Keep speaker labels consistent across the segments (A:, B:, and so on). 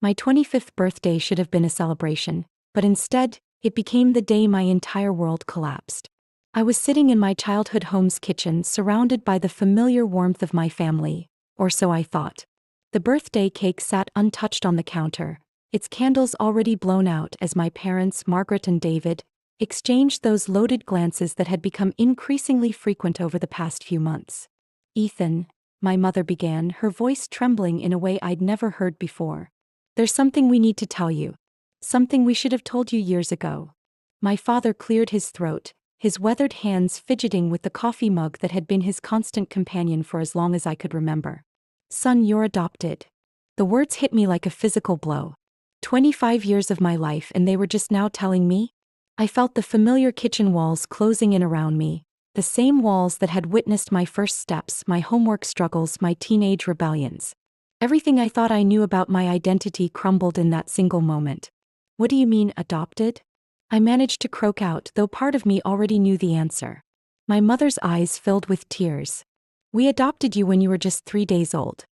A: My 25th birthday should have been a celebration, but instead, it became the day my entire world collapsed. I was sitting in my childhood home's kitchen surrounded by the familiar warmth of my family, or so I thought. The birthday cake sat untouched on the counter, its candles already blown out as my parents, Margaret and David, exchanged those loaded glances that had become increasingly frequent over the past few months. "Ethan," my mother began, her voice trembling in a way I'd never heard before. "There's something we need to tell you. Something we should have told you years ago." My father cleared his throat, his weathered hands fidgeting with the coffee mug that had been his constant companion for as long as I could remember. "Son, you're adopted." The words hit me like a physical blow. 25 years of my life and they were just now telling me? I felt the familiar kitchen walls closing in around me, the same walls that had witnessed my first steps, my homework struggles, my teenage rebellions. Everything I thought I knew about my identity crumbled in that single moment. "What do you mean, adopted?" I managed to croak out, though part of me already knew the answer. My mother's eyes filled with tears. "We adopted you when you were just 3 days old.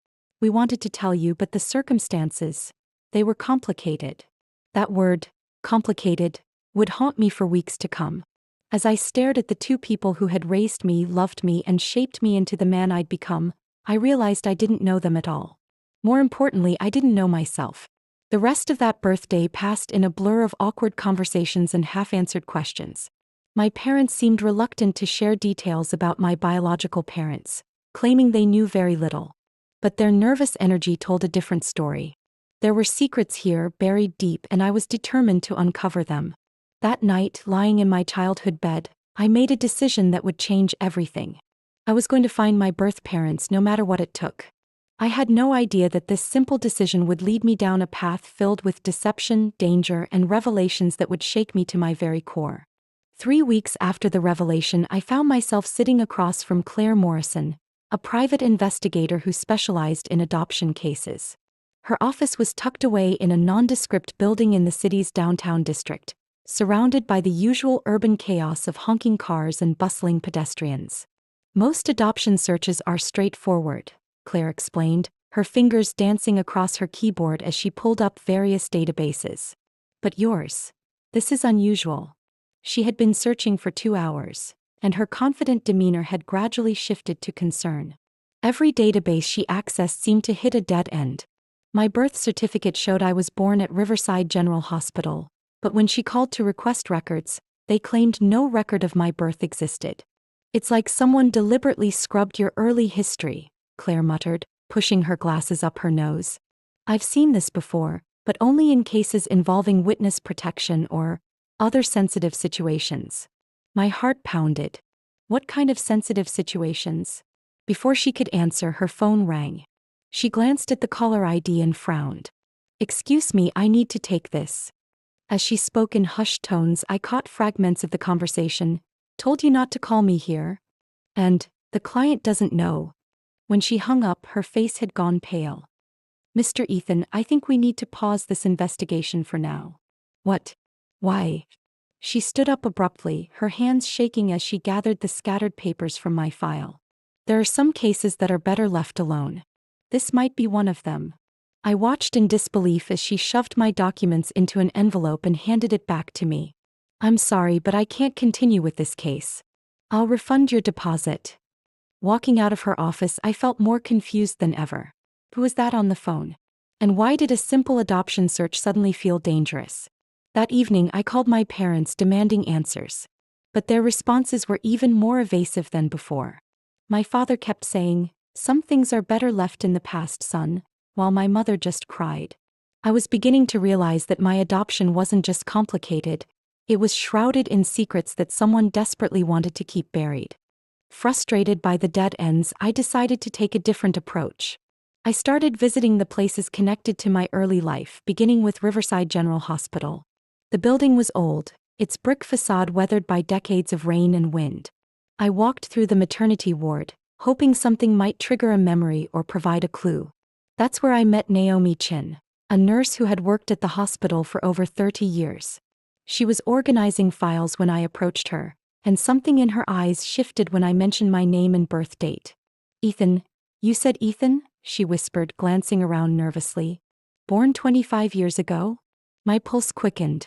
A: We wanted to tell you, but the circumstances, they were complicated." That word, complicated, would haunt me for weeks to come. As I stared at the two people who had raised me, loved me, and shaped me into the man I'd become, I realized I didn't know them at all. More importantly, I didn't know myself. The rest of that birthday passed in a blur of awkward conversations and half-answered questions. My parents seemed reluctant to share details about my biological parents, claiming they knew very little. But their nervous energy told a different story. There were secrets here, buried deep, and I was determined to uncover them. That night, lying in my childhood bed, I made a decision that would change everything. I was going to find my birth parents no matter what it took. I had no idea that this simple decision would lead me down a path filled with deception, danger, and revelations that would shake me to my very core. 3 weeks after the revelation, I found myself sitting across from Claire Morrison, a private investigator who specialized in adoption cases. Her office was tucked away in a nondescript building in the city's downtown district, surrounded by the usual urban chaos of honking cars and bustling pedestrians. "Most adoption searches are straightforward," Claire explained, her fingers dancing across her keyboard as she pulled up various databases. "But yours? This is unusual." She had been searching for 2 hours, and her confident demeanor had gradually shifted to concern. Every database she accessed seemed to hit a dead end. My birth certificate showed I was born at Riverside General Hospital, but when she called to request records, they claimed no record of my birth existed. "It's like someone deliberately scrubbed your early history," Claire muttered, pushing her glasses up her nose. "I've seen this before, but only in cases involving witness protection or other sensitive situations." My heart pounded. What kind of sensitive situations? Before she could answer, her phone rang. She glanced at the caller ID and frowned. "Excuse me, I need to take this." As she spoke in hushed tones, I caught fragments of the conversation. "Told you not to call me here?" And, "The client doesn't know." When she hung up, her face had gone pale. "Mr. Ethan, I think we need to pause this investigation for now." "What? Why?" She stood up abruptly, her hands shaking as she gathered the scattered papers from my file. "There are some cases that are better left alone. This might be one of them." I watched in disbelief as she shoved my documents into an envelope and handed it back to me. "I'm sorry, but I can't continue with this case. I'll refund your deposit." Walking out of her office, I felt more confused than ever. Who was that on the phone? And why did a simple adoption search suddenly feel dangerous? That evening, I called my parents demanding answers. But their responses were even more evasive than before. My father kept saying, "Some things are better left in the past, son," while my mother just cried. I was beginning to realize that my adoption wasn't just complicated, it was shrouded in secrets that someone desperately wanted to keep buried. Frustrated by the dead ends, I decided to take a different approach. I started visiting the places connected to my early life, beginning with Riverside General Hospital. The building was old, its brick facade weathered by decades of rain and wind. I walked through the maternity ward, hoping something might trigger a memory or provide a clue. That's where I met Naomi Chin, a nurse who had worked at the hospital for over 30 years. She was organizing files when I approached her, and something in her eyes shifted when I mentioned my name and birth date. "Ethan, you said Ethan?" she whispered, glancing around nervously. Born 25 years ago? My pulse quickened.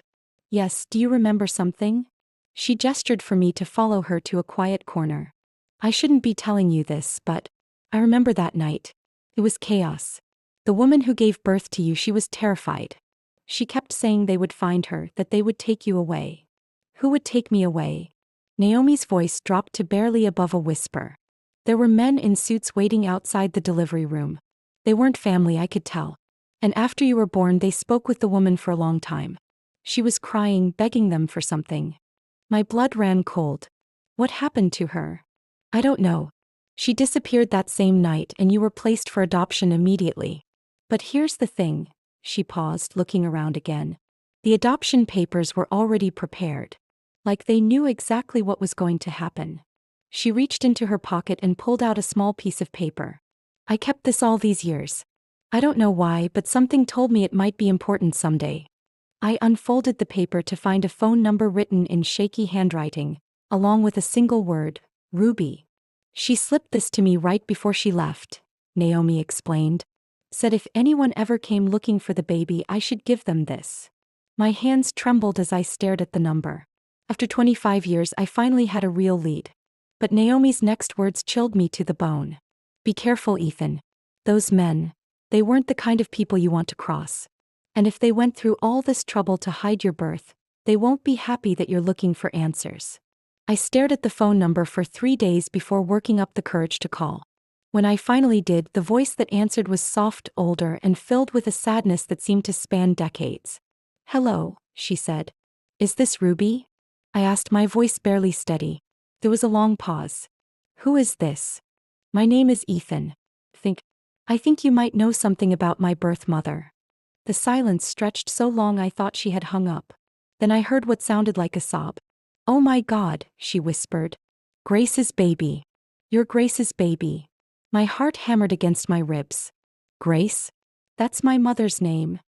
A: Yes, do you remember something? She gestured for me to follow her to a quiet corner. I shouldn't be telling you this, but I remember that night. It was chaos. The woman who gave birth to you, she was terrified. She kept saying they would find her, that they would take you away. Who would take me away? Naomi's voice dropped to barely above a whisper. There were men in suits waiting outside the delivery room. They weren't family, I could tell. And after you were born, they spoke with the woman for a long time. She was crying, begging them for something. My blood ran cold. What happened to her? I don't know. She disappeared that same night and you were placed for adoption immediately. But here's the thing. She paused, looking around again. The adoption papers were already prepared. Like they knew exactly what was going to happen. She reached into her pocket and pulled out a small piece of paper. I kept this all these years. I don't know why, but something told me it might be important someday. I unfolded the paper to find a phone number written in shaky handwriting, along with a single word, Ruby. She slipped this to me right before she left, Naomi explained. Said if anyone ever came looking for the baby, I should give them this. My hands trembled as I stared at the number. After 25 years, I finally had a real lead. But Naomi's next words chilled me to the bone. Be careful, Ethan. Those men, they weren't the kind of people you want to cross. And if they went through all this trouble to hide your birth, they won't be happy that you're looking for answers. I stared at the phone number for 3 days before working up the courage to call. When I finally did, the voice that answered was soft, older, and filled with a sadness that seemed to span decades. Hello, she said. Is this Ruby? I asked, my voice barely steady. There was a long pause. Who is this? My name is Ethan. I think you might know something about my birth mother. The silence stretched so long I thought she had hung up. Then I heard what sounded like a sob. Oh my God, she whispered. Grace's baby. You're Grace's baby. My heart hammered against my ribs. Grace? That's my mother's name.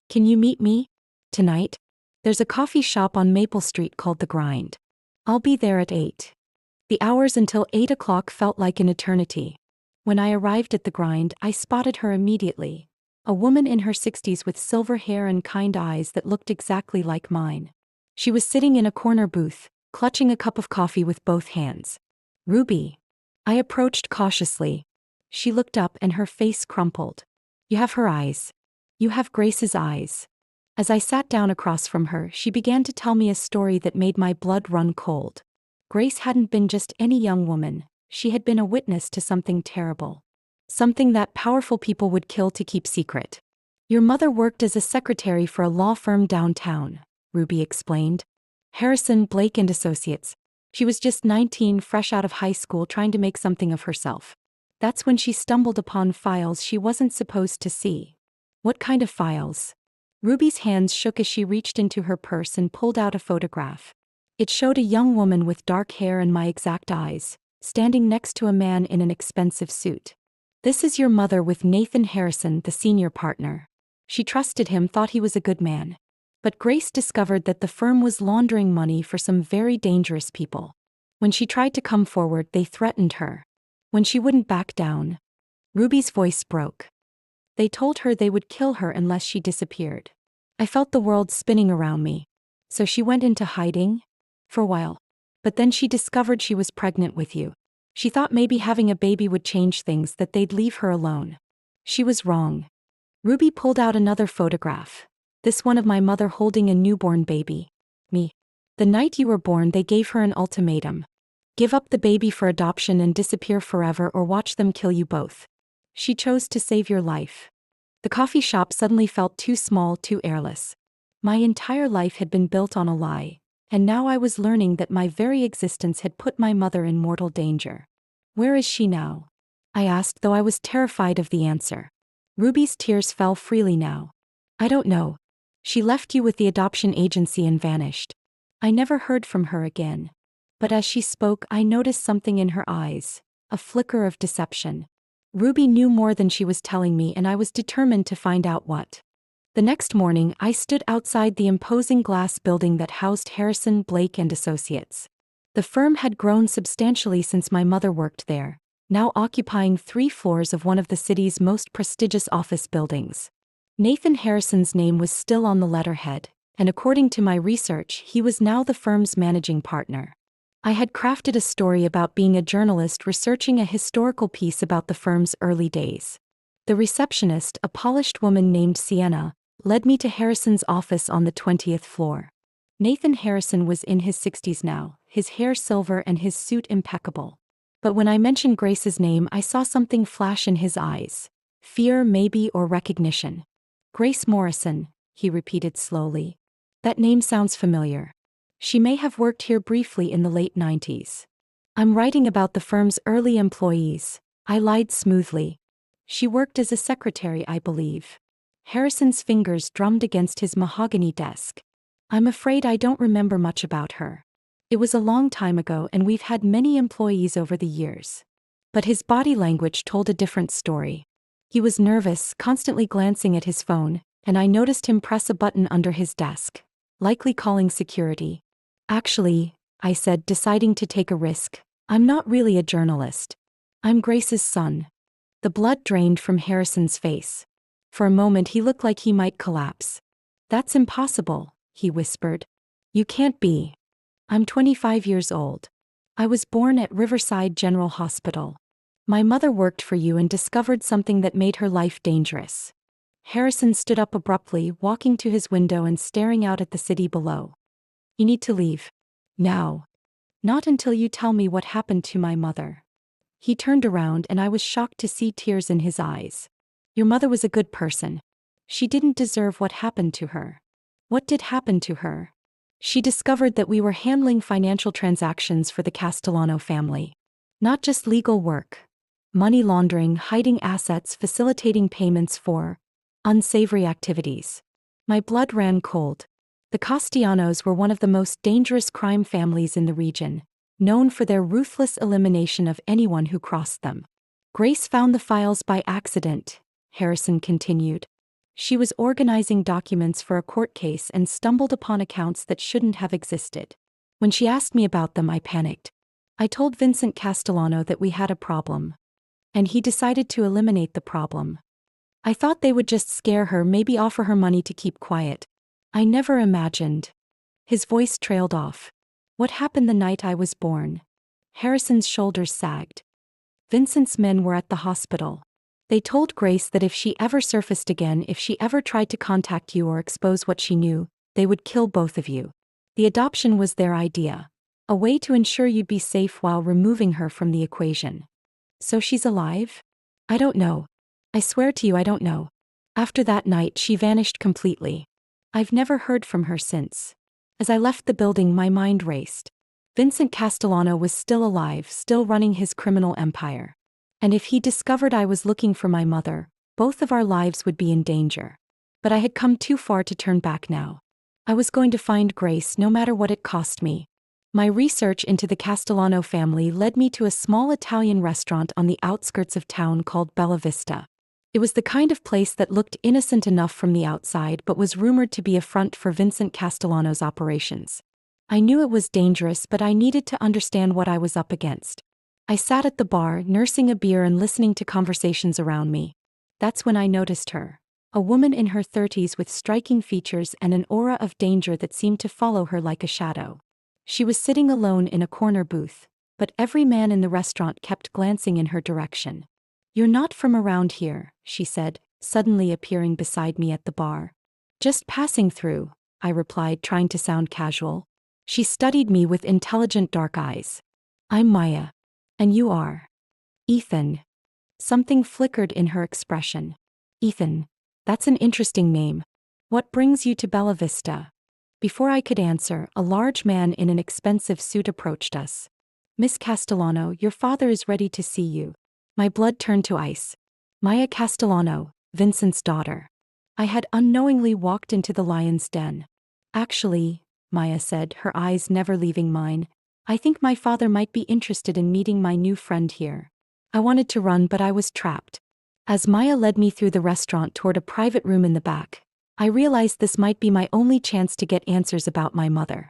A: Can you meet me? Tonight? There's a coffee shop on Maple Street called The Grind. I'll be there at 8. The hours until 8 o'clock felt like an eternity. When I arrived at The Grind, I spotted her immediately. A woman in her 60s with silver hair and kind eyes that looked exactly like mine. She was sitting in a corner booth, clutching a cup of coffee with both hands. Ruby. I approached cautiously. She looked up and her face crumpled. You have her eyes. You have Grace's eyes. As I sat down across from her, she began to tell me a story that made my blood run cold. Grace hadn't been just any young woman. She had been a witness to something terrible. Something that powerful people would kill to keep secret. Your mother worked as a secretary for a law firm downtown, Ruby explained. Harrison, Blake and Associates. She was just 19, fresh out of high school, trying to make something of herself. That's when she stumbled upon files she wasn't supposed to see. What kind of files? Ruby's hands shook as she reached into her purse and pulled out a photograph. It showed a young woman with dark hair and my exact eyes, standing next to a man in an expensive suit. This is your mother with Nathan Harrison, the senior partner. She trusted him, thought he was a good man. But Grace discovered that the firm was laundering money for some very dangerous people. When she tried to come forward, they threatened her. When she wouldn't back down, Ruby's voice broke. They told her they would kill her unless she disappeared. I felt the world spinning around me. So she went into hiding? For a while. But then she discovered she was pregnant with you. She thought maybe having a baby would change things, that they'd leave her alone. She was wrong. Ruby pulled out another photograph. This one of my mother holding a newborn baby. Me. The night you were born, they gave her an ultimatum. Give up the baby for adoption and disappear forever, or watch them kill you both. She chose to save your life. The coffee shop suddenly felt too small, too airless. My entire life had been built on a lie, and now I was learning that my very existence had put my mother in mortal danger. Where is she now? I asked, though I was terrified of the answer. Ruby's tears fell freely now. I don't know. She left you with the adoption agency and vanished. I never heard from her again. But as she spoke, I noticed something in her eyes, a flicker of deception. Ruby knew more than she was telling me, and I was determined to find out what. The next morning, I stood outside the imposing glass building that housed Harrison, Blake and Associates. The firm had grown substantially since my mother worked there, now occupying 3 floors of one of the city's most prestigious office buildings. Nathan Harrison's name was still on the letterhead, and according to my research, he was now the firm's managing partner. I had crafted a story about being a journalist researching a historical piece about the firm's early days. The receptionist, a polished woman named Sienna, led me to Harrison's office on the 20th floor. Nathan Harrison was in his 60s now, his hair silver and his suit impeccable. But when I mentioned Grace's name, I saw something flash in his eyes. Fear, maybe, or recognition. Grace Morrison, he repeated slowly. That name sounds familiar. She may have worked here briefly in the late 90s. I'm writing about the firm's early employees. I lied smoothly. She worked as a secretary, I believe. Harrison's fingers drummed against his mahogany desk. I'm afraid I don't remember much about her. It was a long time ago and we've had many employees over the years. But his body language told a different story. He was nervous, constantly glancing at his phone, and I noticed him press a button under his desk, likely calling security. Actually, I said, deciding to take a risk, I'm not really a journalist. I'm Grace's son. The blood drained from Harrison's face. For a moment he looked like he might collapse. That's impossible, he whispered. You can't be. I'm 25 years old. I was born at Riverside General Hospital. My mother worked for you and discovered something that made her life dangerous. Harrison stood up abruptly, walking to his window and staring out at the city below. You need to leave. Now. Not until you tell me what happened to my mother. He turned around and I was shocked to see tears in his eyes. Your mother was a good person. She didn't deserve what happened to her. What did happen to her? She discovered that we were handling financial transactions for the Castellano family. Not just legal work. Money laundering, hiding assets, facilitating payments for unsavory activities. My blood ran cold. The Castellanos were one of the most dangerous crime families in the region, known for their ruthless elimination of anyone who crossed them. Grace found the files by accident, Harrison continued. She was organizing documents for a court case and stumbled upon accounts that shouldn't have existed. When she asked me about them, I panicked. I told Vincent Castellano that we had a problem. And he decided to eliminate the problem. I thought they would just scare her, maybe offer her money to keep quiet. I never imagined. His voice trailed off. What happened the night I was born? Harrison's shoulders sagged. Vincent's men were at the hospital. They told Grace that if she ever surfaced again, if she ever tried to contact you or expose what she knew, they would kill both of you. The adoption was their idea. A way to ensure you'd be safe while removing her from the equation. So she's alive? I don't know. I swear to you I don't know. After that night she vanished completely. I've never heard from her since. As I left the building my mind raced. Vincent Castellano was still alive, still running his criminal empire. And if he discovered I was looking for my mother, both of our lives would be in danger. But I had come too far to turn back now. I was going to find Grace no matter what it cost me. My research into the Castellano family led me to a small Italian restaurant on the outskirts of town called Bella Vista. It was the kind of place that looked innocent enough from the outside but was rumored to be a front for Vincent Castellano's operations. I knew it was dangerous, but I needed to understand what I was up against. I sat at the bar, nursing a beer and listening to conversations around me. That's when I noticed her. A woman in her 30s with striking features and an aura of danger that seemed to follow her like a shadow. She was sitting alone in a corner booth, but every man in the restaurant kept glancing in her direction. You're not from around here, she said, suddenly appearing beside me at the bar. Just passing through, I replied, trying to sound casual. She studied me with intelligent dark eyes. I'm Maya. And you are? Ethan. Something flickered in her expression. Ethan. That's an interesting name. What brings you to Bella Vista? Before I could answer, a large man in an expensive suit approached us. Miss Castellano, your father is ready to see you. My blood turned to ice. Maya Castellano, Vincent's daughter. I had unknowingly walked into the lion's den. Actually, Maya said, her eyes never leaving mine, I think my father might be interested in meeting my new friend here. I wanted to run, but I was trapped. As Maya led me through the restaurant toward a private room in the back, I realized this might be my only chance to get answers about my mother.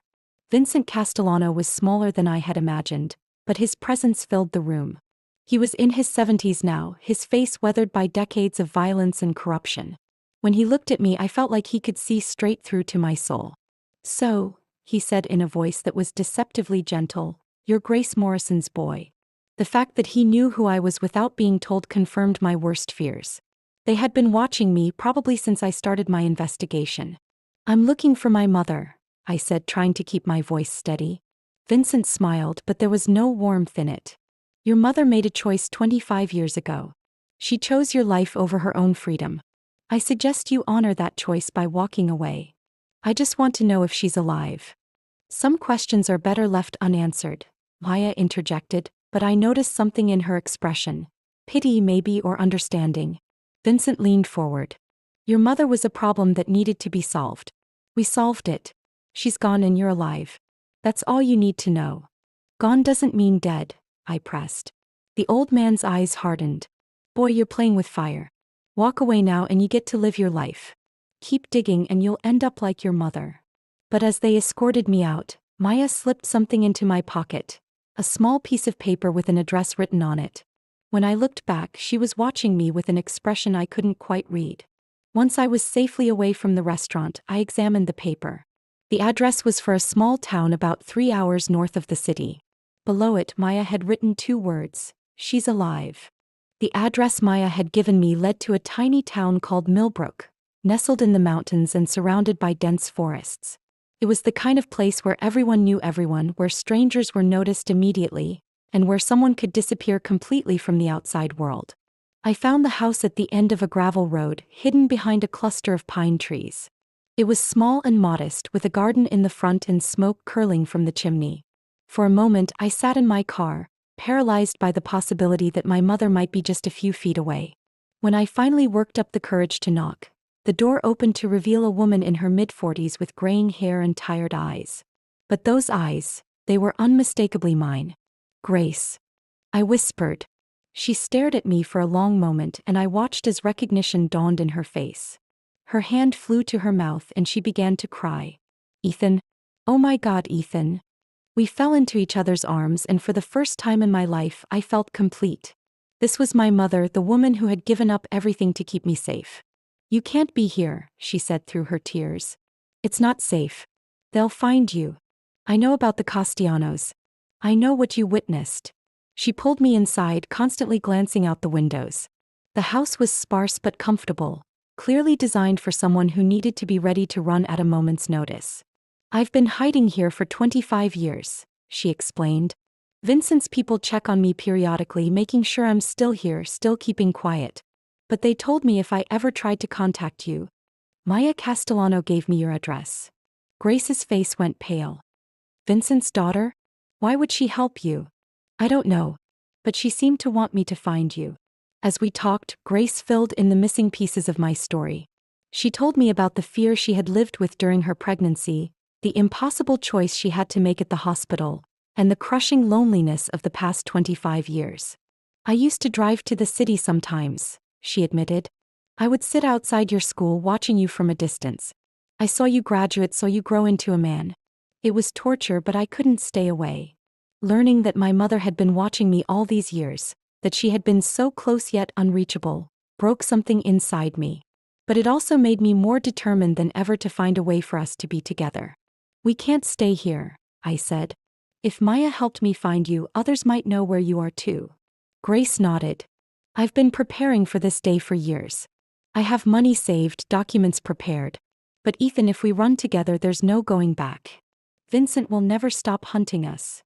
A: Vincent Castellano was smaller than I had imagined, but his presence filled the room. He was in his 70s now, his face weathered by decades of violence and corruption. When he looked at me, I felt like he could see straight through to my soul. "So," he said in a voice that was deceptively gentle, "you're Grace Morrison's boy." The fact that he knew who I was without being told confirmed my worst fears. They had been watching me probably since I started my investigation. "I'm looking for my mother," I said, trying to keep my voice steady. Vincent smiled, but there was no warmth in it. "Your mother made a choice 25 years ago. She chose your life over her own freedom. I suggest you honor that choice by walking away. I just want to know if she's alive." "Some questions are better left unanswered," Maya interjected, but I noticed something in her expression. Pity maybe, or understanding. Vincent leaned forward. "Your mother was a problem that needed to be solved. We solved it. She's gone and you're alive. That's all you need to know." "Gone doesn't mean dead," I pressed. The old man's eyes hardened. "Boy, you're playing with fire. Walk away now and you get to live your life. Keep digging and you'll end up like your mother." But as they escorted me out, Maya slipped something into my pocket. A small piece of paper with an address written on it. When I looked back, she was watching me with an expression I couldn't quite read. Once I was safely away from the restaurant, I examined the paper. The address was for a small town about 3 hours north of the city. Below it, Maya had written 2 words: "She's alive." The address Maya had given me led to a tiny town called Millbrook, nestled in the mountains and surrounded by dense forests. It was the kind of place where everyone knew everyone, where strangers were noticed immediately, and where someone could disappear completely from the outside world. I found the house at the end of a gravel road, hidden behind a cluster of pine trees. It was small and modest, with a garden in the front and smoke curling from the chimney. For a moment, I sat in my car, paralyzed by the possibility that my mother might be just a few feet away. When I finally worked up the courage to knock, the door opened to reveal a woman in her mid-40s with graying hair and tired eyes. But those eyes, they were unmistakably mine. "Grace," I whispered. She stared at me for a long moment, and I watched as recognition dawned in her face. Her hand flew to her mouth and she began to cry. "Ethan. Oh my God, Ethan." We fell into each other's arms, and for the first time in my life, I felt complete. This was my mother, the woman who had given up everything to keep me safe. "You can't be here," she said through her tears. "It's not safe. They'll find you. I know about the Castellanos. I know what you witnessed." She pulled me inside, constantly glancing out the windows. The house was sparse but comfortable, clearly designed for someone who needed to be ready to run at a moment's notice. "I've been hiding here for 25 years, she explained. "Vincent's people check on me periodically, making sure I'm still here, still keeping quiet. But they told me if I ever tried to contact you." "Maya Castellano gave me your address." Grace's face went pale. "Vincent's daughter? Why would she help you?" "I don't know. But she seemed to want me to find you." As we talked, Grace filled in the missing pieces of my story. She told me about the fear she had lived with during her pregnancy, the impossible choice she had to make at the hospital, and the crushing loneliness of the past 25 years. "I used to drive to the city sometimes," she admitted. "I would sit outside your school watching you from a distance. I saw you graduate, saw you grow into a man. It was torture, but I couldn't stay away." Learning that my mother had been watching me all these years, that she had been so close yet unreachable, broke something inside me. But it also made me more determined than ever to find a way for us to be together. "We can't stay here," I said. "If Maya helped me find you, others might know where you are too." Grace nodded. "I've been preparing for this day for years. I have money saved, documents prepared. But Ethan, if we run together, there's no going back. Vincent will never stop hunting us.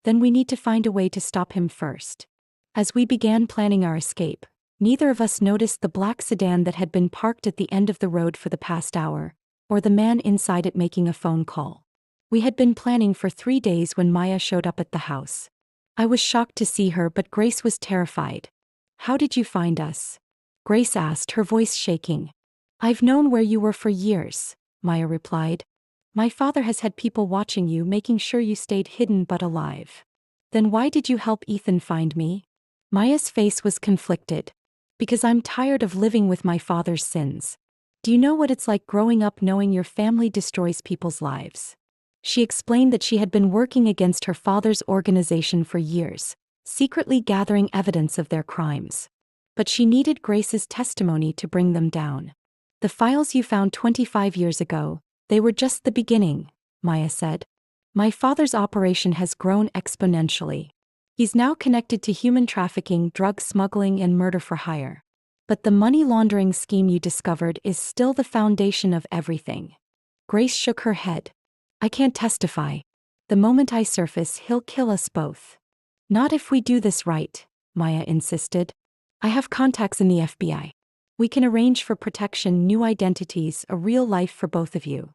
A: Then we need to find a way to stop him first." As we began planning our escape, neither of us noticed the black sedan that had been parked at the end of the road for the past hour, or the man inside it making a phone call. We had been planning for 3 days when Maya showed up at the house. I was shocked to see her, but Grace was terrified. "How did you find us?" Grace asked, her voice shaking. "I've known where you were for years," Maya replied. "My father has had people watching you, making sure you stayed hidden but alive." "Then why did you help Ethan find me?" Maya's face was conflicted. "Because I'm tired of living with my father's sins. Do you know what it's like growing up knowing your family destroys people's lives?" She explained that she had been working against her father's organization for years, secretly gathering evidence of their crimes. But she needed Grace's testimony to bring them down. The files you found 25 years ago, they were just the beginning, Maya said. My father's operation has grown exponentially. He's now connected to human trafficking, drug smuggling, and murder for hire. But the money laundering scheme you discovered is still the foundation of everything. Grace shook her head. I can't testify. The moment I surface, he'll kill us both. Not if we do this right, Maya insisted. I have contacts in the FBI. We can arrange for protection, new identities, a real life for both of you.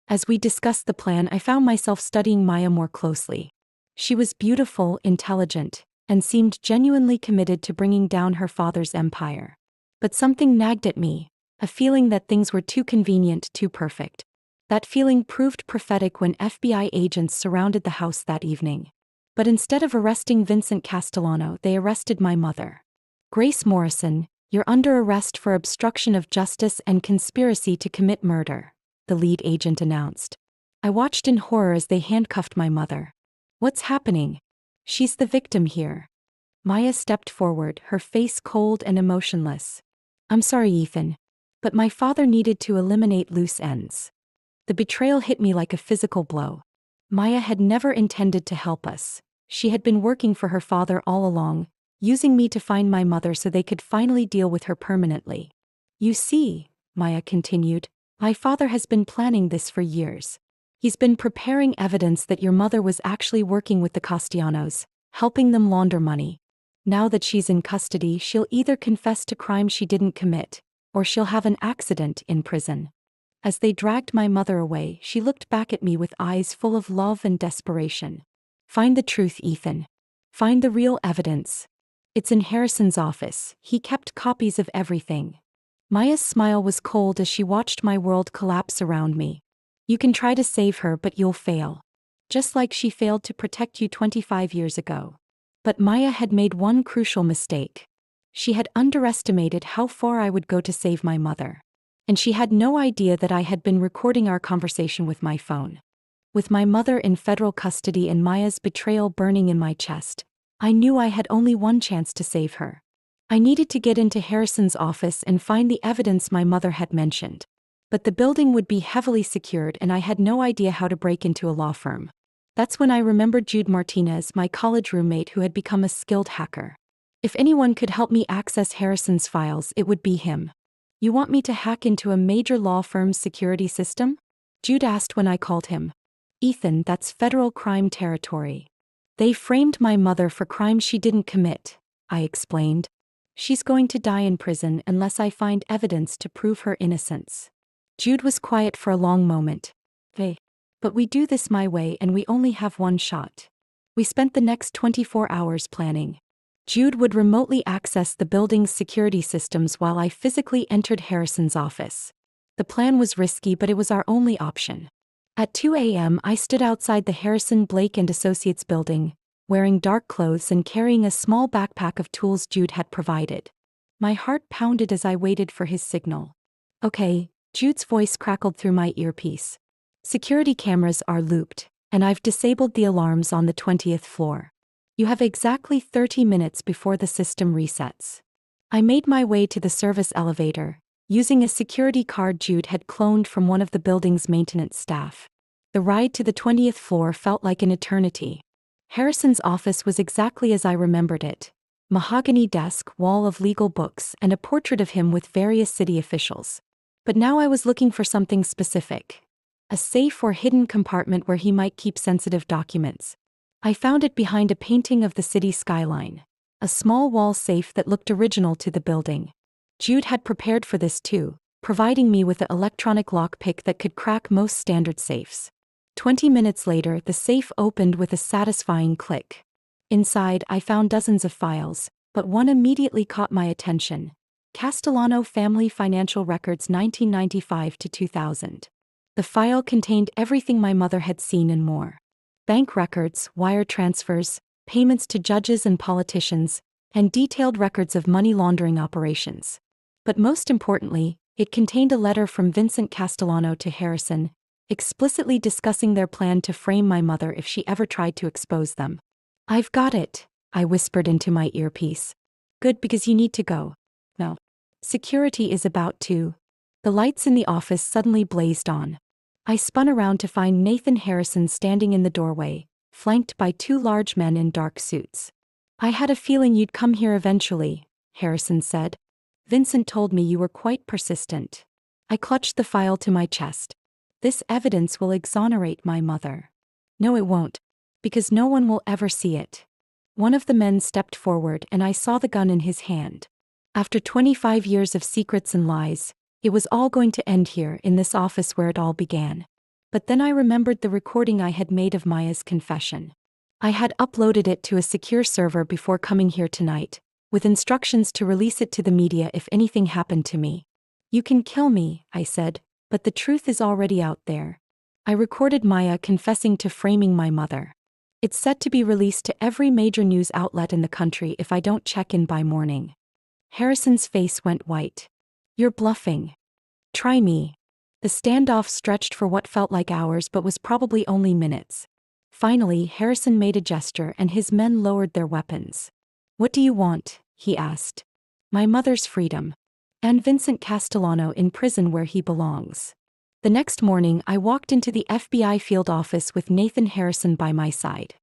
A: As we discussed the plan, I found myself studying Maya more closely. She was beautiful, intelligent, and seemed genuinely committed to bringing down her father's empire. But something nagged at me, a feeling that things were too convenient, too perfect. That feeling proved prophetic when FBI agents surrounded the house that evening. But instead of arresting Vincent Castellano, they arrested my mother. Grace Morrison, you're under arrest for obstruction of justice and conspiracy to commit murder, the lead agent announced. I watched in horror as they handcuffed my mother. What's happening? She's the victim here. Maya stepped forward, her face cold and emotionless. I'm sorry, Ethan, but my father needed to eliminate loose ends. The betrayal hit me like a physical blow. Maya had never intended to help us. She had been working for her father all along, using me to find my mother so they could finally deal with her permanently. You see, Maya continued, my father has been planning this for years. He's been preparing evidence that your mother was actually working with the Castellanos, helping them launder money. Now that she's in custody, she'll either confess to crimes she didn't commit, or she'll have an accident in prison. As they dragged my mother away, she looked back at me with eyes full of love and desperation. Find the truth, Ethan. Find the real evidence. It's in Harrison's office. He kept copies of everything. Maya's smile was cold as she watched my world collapse around me. You can try to save her, but you'll fail. Just like she failed to protect you 25 years ago. But Maya had made one crucial mistake. She had underestimated how far I would go to save my mother. And she had no idea that I had been recording our conversation with my phone. With my mother in federal custody and Maya's betrayal burning in my chest, I knew I had only one chance to save her. I needed to get into Harrison's office and find the evidence my mother had mentioned. But the building would be heavily secured and I had no idea how to break into a law firm. That's when I remembered Jude Martinez, my college roommate who had become a skilled hacker. If anyone could help me access Harrison's files, it would be him. You want me to hack into a major law firm's security system? Jude asked when I called him. Ethan, that's federal crime territory. They framed my mother for crimes she didn't commit, I explained. She's going to die in prison unless I find evidence to prove her innocence. Jude was quiet for a long moment. But we do this my way and we only have one shot. We spent the next 24 hours planning. Jude would remotely access the building's security systems while I physically entered Harrison's office. The plan was risky, but it was our only option. At 2 a.m., I stood outside the Harrison Blake and Associates building, wearing dark clothes and carrying a small backpack of tools Jude had provided. My heart pounded as I waited for his signal. Okay, Jude's voice crackled through my earpiece. Security cameras are looped, and I've disabled the alarms on the 20th floor. You have exactly 30 minutes before the system resets. I made my way to the service elevator, using a security card Jude had cloned from one of the building's maintenance staff. The ride to the 20th floor felt like an eternity. Harrison's office was exactly as I remembered it. Mahogany desk, wall of legal books, and a portrait of him with various city officials. But now I was looking for something specific. A safe or hidden compartment where he might keep sensitive documents. I found it behind a painting of the city skyline. A small wall safe that looked original to the building. Jude had prepared for this too, providing me with an electronic lockpick that could crack most standard safes. 20 minutes later, the safe opened with a satisfying click. Inside, I found dozens of files, but one immediately caught my attention. Castellano Family Financial Records 1995 to 2000. The file contained everything my mother had seen and more. Bank records, wire transfers, payments to judges and politicians, and detailed records of money laundering operations. But most importantly, it contained a letter from Vincent Castellano to Harrison, explicitly discussing their plan to frame my mother if she ever tried to expose them. I've got it, I whispered into my earpiece. Good, because you need to go. No. Security is about to The lights in the office suddenly blazed on. I spun around to find Nathan Harrison standing in the doorway, flanked by two large men in dark suits. "I had a feeling you'd come here eventually," Harrison said. "Vincent told me you were quite persistent." I clutched the file to my chest. "This evidence will exonerate my mother." "No, it won't. Because no one will ever see it." One of the men stepped forward and I saw the gun in his hand. After 25 years of secrets and lies, it was all going to end here in this office where it all began. But then I remembered the recording I had made of Maya's confession. I had uploaded it to a secure server before coming here tonight, with instructions to release it to the media if anything happened to me. "You can kill me," I said, "but the truth is already out there." I recorded Maya confessing to framing my mother. It's set to be released to every major news outlet in the country if I don't check in by morning. Harrison's face went white. "You're bluffing." "Try me." The standoff stretched for what felt like hours but was probably only minutes. Finally, Harrison made a gesture and his men lowered their weapons. "What do you want?" he asked. "My mother's freedom. And Vincent Castellano in prison where he belongs." The next morning, I walked into the FBI field office with Nathan Harrison by my side.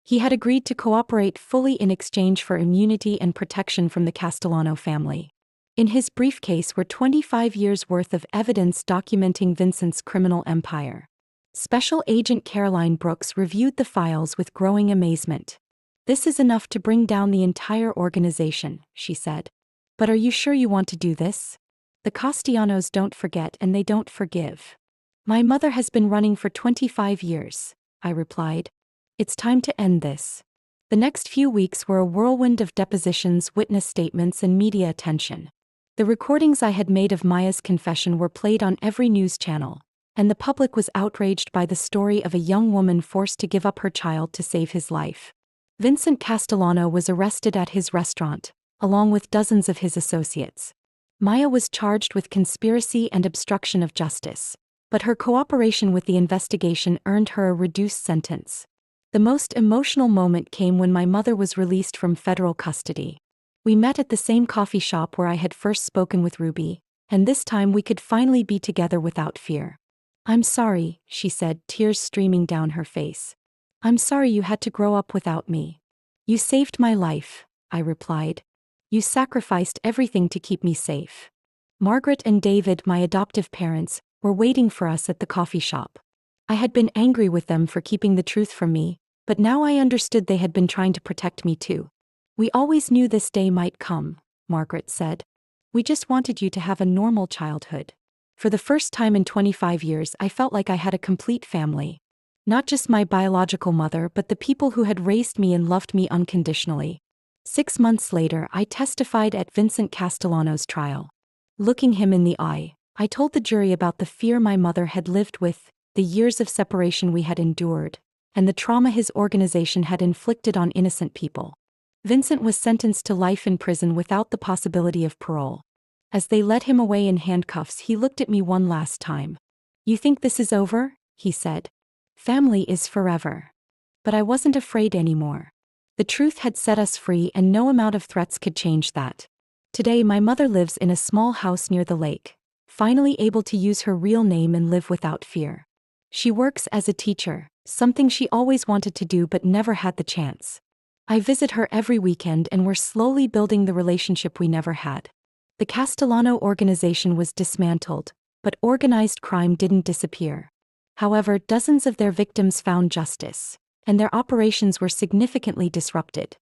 A: He had agreed to cooperate fully in exchange for immunity and protection from the Castellano family. In his briefcase were 25 years' worth of evidence documenting Vincent's criminal empire. Special Agent Caroline Brooks reviewed the files with growing amazement. "This is enough to bring down the entire organization," she said. "But are you sure you want to do this? The Castellanos don't forget and they don't forgive." "My mother has been running for 25 years, I replied. "It's time to end this." The next few weeks were a whirlwind of depositions, witness statements, and media attention. The recordings I had made of Maya's confession were played on every news channel, and the public was outraged by the story of a young woman forced to give up her child to save his life. Vincent Castellano was arrested at his restaurant, along with dozens of his associates. Maya was charged with conspiracy and obstruction of justice, but her cooperation with the investigation earned her a reduced sentence. The most emotional moment came when my mother was released from federal custody. We met at the same coffee shop where I had first spoken with Ruby, and this time we could finally be together without fear. "I'm sorry," she said, tears streaming down her face. "I'm sorry you had to grow up without me." "You saved my life," I replied. "You sacrificed everything to keep me safe." Margaret and David, my adoptive parents, were waiting for us at the coffee shop. I had been angry with them for keeping the truth from me, but now I understood they had been trying to protect me too. "We always knew this day might come," Margaret said. "We just wanted you to have a normal childhood." For the first time in 25 years, I felt like I had a complete family. Not just my biological mother, but the people who had raised me and loved me unconditionally. 6 months later, I testified at Vincent Castellano's trial. Looking him in the eye, I told the jury about the fear my mother had lived with, the years of separation we had endured, and the trauma his organization had inflicted on innocent people. Vincent was sentenced to life in prison without the possibility of parole. As they led him away in handcuffs, he looked at me one last time. "You think this is over?" he said. "Family is forever." But I wasn't afraid anymore. The truth had set us free and no amount of threats could change that. Today my mother lives in a small house near the lake, finally able to use her real name and live without fear. She works as a teacher, something she always wanted to do but never had the chance. I visit her every weekend and we're slowly building the relationship we never had. The Castellano organization was dismantled, but organized crime didn't disappear. However, dozens of their victims found justice, and their operations were significantly disrupted.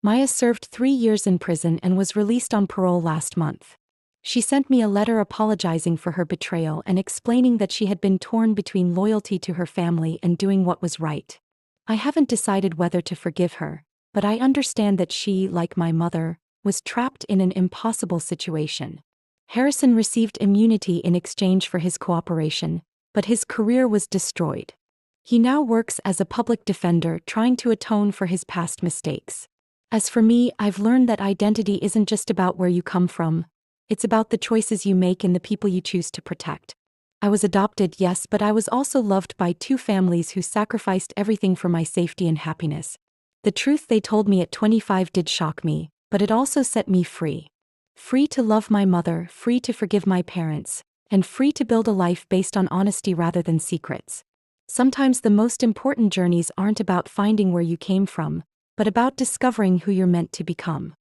A: Maya served 3 years in prison and was released on parole last month. She sent me a letter apologizing for her betrayal and explaining that she had been torn between loyalty to her family and doing what was right. I haven't decided whether to forgive her, but I understand that she, like my mother, was trapped in an impossible situation. Harrison received immunity in exchange for his cooperation, but his career was destroyed. He now works as a public defender trying to atone for his past mistakes. As for me, I've learned that identity isn't just about where you come from, it's about the choices you make and the people you choose to protect. I was adopted, yes, but I was also loved by 2 families who sacrificed everything for my safety and happiness. The truth they told me at 25 did shock me, but it also set me free. Free to love my mother, free to forgive my parents, and free to build a life based on honesty rather than secrets. Sometimes the most important journeys aren't about finding where you came from, but about discovering who you're meant to become.